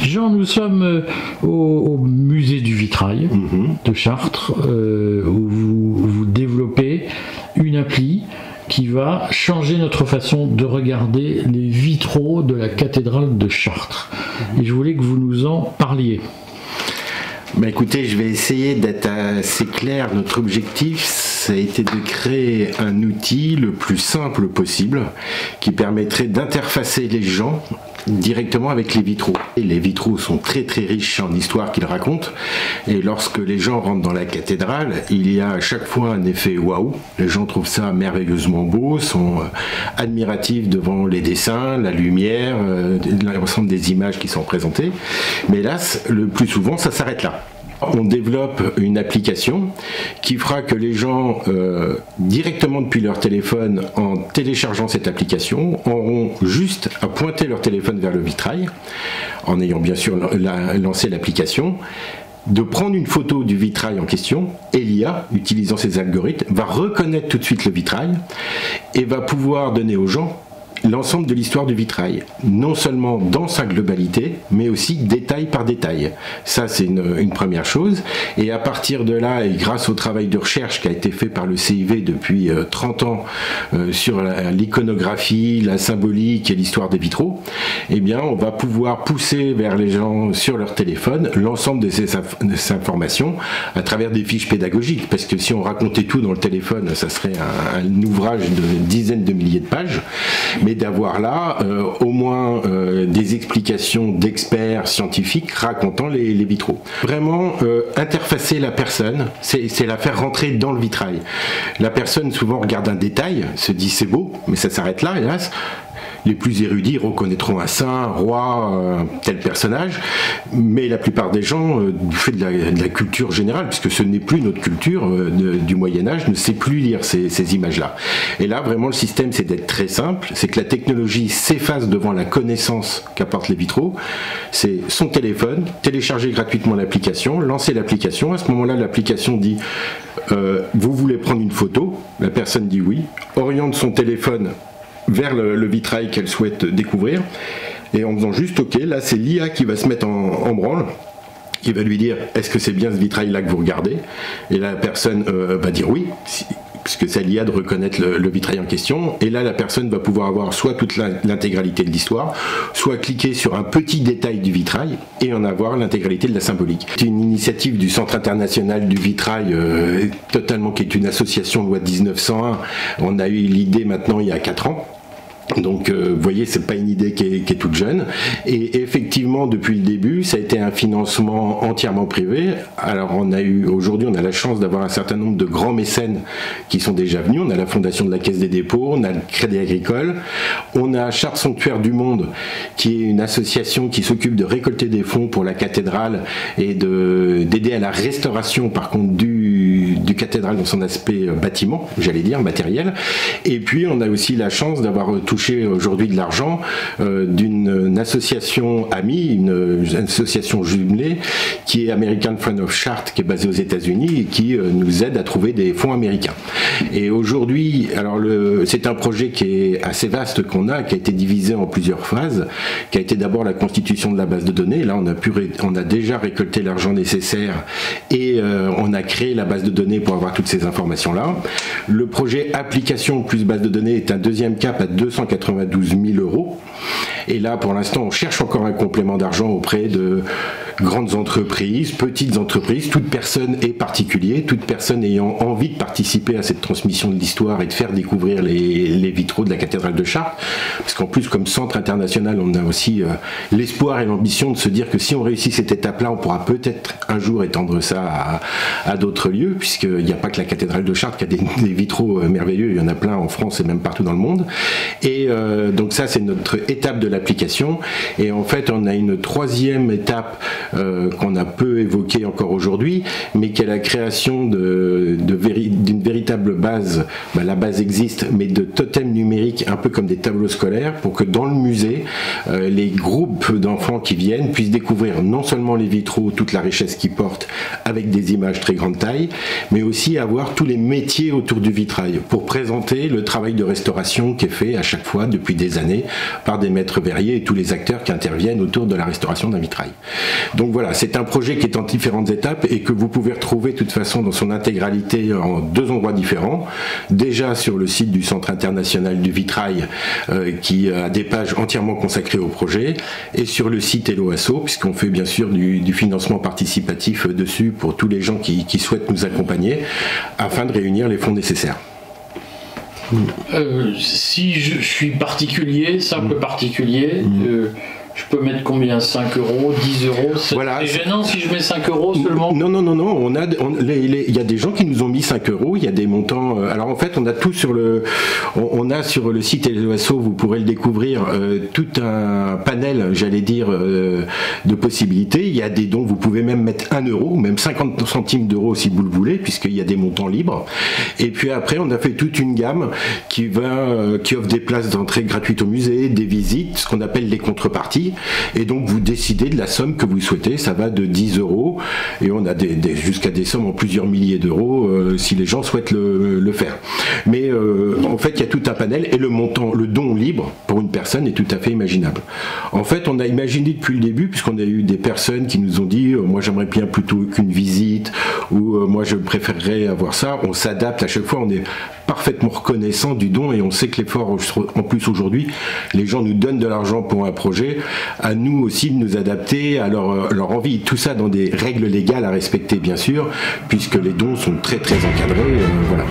Jean, nous sommes au musée du vitrail de Chartres, où vous développez une appli qui va changer notre façon de regarder les vitraux de la cathédrale de Chartres. Et je voulais que vous nous en parliez. Bah écoutez, je vais essayer d'être assez clair. Notre objectif, ça a été de créer un outil le plus simple possible qui permettrait d'interfacer les gens directement avec les vitraux. Et les vitraux sont très très riches en histoire qu'ils racontent, et lorsque les gens rentrent dans la cathédrale, il y a à chaque fois un effet waouh. Les gens trouvent ça merveilleusement beau, sont admiratifs devant les dessins, la lumière, l'ensemble des images qui sont présentées, mais hélas, le plus souvent ça s'arrête là. On développe une application qui fera que les gens, directement depuis leur téléphone, en téléchargeant cette application, auront juste à pointer leur téléphone vers le vitrail, en ayant bien sûr lancé l'application, de prendre une photo du vitrail en question, et l'IA, utilisant ses algorithmes, va reconnaître tout de suite le vitrail et va pouvoir donner aux gens l'ensemble de l'histoire du vitrail, non seulement dans sa globalité, mais aussi détail par détail. Ça, c'est une première chose. Et à partir de là, et grâce au travail de recherche qui a été fait par le CIV depuis 30 ans sur l'iconographie, la symbolique et l'histoire des vitraux, eh bien, on va pouvoir pousser vers les gens sur leur téléphone l'ensemble de ces informations à travers des fiches pédagogiques. Parce que si on racontait tout dans le téléphone, ça serait un ouvrage de dizaines de milliers de pages. Mais d'avoir là au moins des explications d'experts scientifiques racontant les vitraux. Vraiment interfacer la personne, c'est la faire rentrer dans le vitrail. La personne souvent regarde un détail, se dit c'est beau, mais ça s'arrête là, hélas. Les plus érudits reconnaîtront un saint, un roi, tel personnage, mais la plupart des gens, du fait de la culture générale, puisque ce n'est plus notre culture du Moyen-Âge, ne sait plus lire ces images-là. Et là, vraiment, le système, c'est d'être très simple, c'est que la technologie s'efface devant la connaissance qu'apportent les vitraux. C'est son téléphone, télécharger gratuitement l'application, lancer l'application. À ce moment-là, l'application dit vous voulez prendre une photo, la personne dit oui, oriente son téléphone vers le vitrail qu'elle souhaite découvrir, et en faisant juste OK, là c'est l'IA qui va se mettre en branle, qui va lui dire est-ce que c'est bien ce vitrail là que vous regardez, et là la personne va dire oui, puisque c'est l'IA de reconnaître le vitrail en question, et là la personne va pouvoir avoir soit toute l'intégralité de l'histoire, soit cliquer sur un petit détail du vitrail et en avoir l'intégralité de la symbolique. C'est une initiative du Centre international du vitrail, totalement, qui est une association loi de 1901. On a eu l'idée maintenant il y a 4 ans. Donc vous voyez, c'est pas une idée qui est toute jeune, et effectivement depuis le début ça a été un financement entièrement privé. Alors aujourd'hui on a la chance d'avoir un certain nombre de grands mécènes qui sont déjà venus. On a la Fondation de la Caisse des dépôts, on a le Crédit Agricole, on a Chartres Sanctuaire du Monde qui est une association qui s'occupe de récolter des fonds pour la cathédrale et d'aider à la restauration par contre du cathédrale dans son aspect bâtiment, j'allais dire matériel. Et puis on a aussi la chance d'avoir touché aujourd'hui de l'argent d'une association amie, une association jumelée qui est American Friends of Chartres, qui est basée aux États-Unis et qui nous aide à trouver des fonds américains. Et aujourd'hui, alors c'est un projet qui est assez vaste qui a été divisé en plusieurs phases, qui a été d'abord la constitution de la base de données. Là, on a déjà récolté l'argent nécessaire et on a créé la base de données pour avoir toutes ces informations-là. Le projet application plus base de données est un deuxième cap à 292 000 €. Et là, pour l'instant, on cherche encore un complément d'argent auprès de grandes entreprises, petites entreprises, toute personne et particulier, toute personne ayant envie de participer à cette transmission de l'histoire et de faire découvrir les vitraux de la cathédrale de Chartres. Parce qu'en plus, comme centre international, on a aussi l'espoir et l'ambition de se dire que si on réussit cette étape-là, on pourra peut-être un jour étendre ça à d'autres lieux, puisqu'il n'y a pas que la cathédrale de Chartres qui a des vitraux merveilleux, il y en a plein en France et même partout dans le monde. Et donc ça, c'est notre étape de l'application. Et en fait, on a une troisième étape qu'on a peu évoqué encore aujourd'hui, mais qui est la création d'une véritable base. La base existe, mais de totems numériques, un peu comme des tableaux scolaires, pour que dans le musée, les groupes d'enfants qui viennent puissent découvrir non seulement les vitraux, toute la richesse qu'ils portent, avec des images très grande taille, mais aussi avoir tous les métiers autour du vitrail, pour présenter le travail de restauration qui est fait à chaque fois, depuis des années, par des maîtres verriers et tous les acteurs qui interviennent autour de la restauration d'un vitrail. Donc voilà, c'est un projet qui est en différentes étapes et que vous pouvez retrouver de toute façon dans son intégralité en 2 endroits différents. Déjà sur le site du Centre international du vitrail qui a des pages entièrement consacrées au projet, et sur le site Hello Asso, puisqu'on fait bien sûr du financement participatif dessus pour tous les gens qui souhaitent nous accompagner afin de réunir les fonds nécessaires. Si je suis particulier, simple particulier, je peux mettre combien? 5 euros, 10 euros? C'est gênant si je mets 5 euros seulement? Non. Il y a des gens qui nous ont mis 5 euros, il y a des montants. Alors en fait, on a tout sur le site Hello Asso, vous pourrez le découvrir, tout un panel, j'allais dire, de possibilités. Il y a des dons, vous pouvez même mettre 1 euro, même 50 centimes d'euros si vous le voulez, puisqu'il y a des montants libres. Et puis après, on a fait toute une gamme qui offre des places d'entrée gratuites au musée, des visites, ce qu'on appelle les contreparties. Et donc vous décidez de la somme que vous souhaitez, ça va de 10 euros et on a jusqu'à des sommes en plusieurs milliers d'euros si les gens souhaitent le faire. Mais en fait il y a tout un panel et le montant, le don libre pour une personne est tout à fait imaginable. En fait on a imaginé depuis le début, puisqu'on a eu des personnes qui nous ont dit moi j'aimerais bien plutôt qu'une visite ou moi je préférerais avoir ça. On s'adapte à chaque fois, on est parfaitement reconnaissant du don et on sait que l'effort, en plus aujourd'hui, les gens nous donnent de l'argent pour un projet, à nous aussi de nous adapter à leur envie. Tout ça dans des règles légales à respecter bien sûr, puisque les dons sont très très encadrés. Voilà.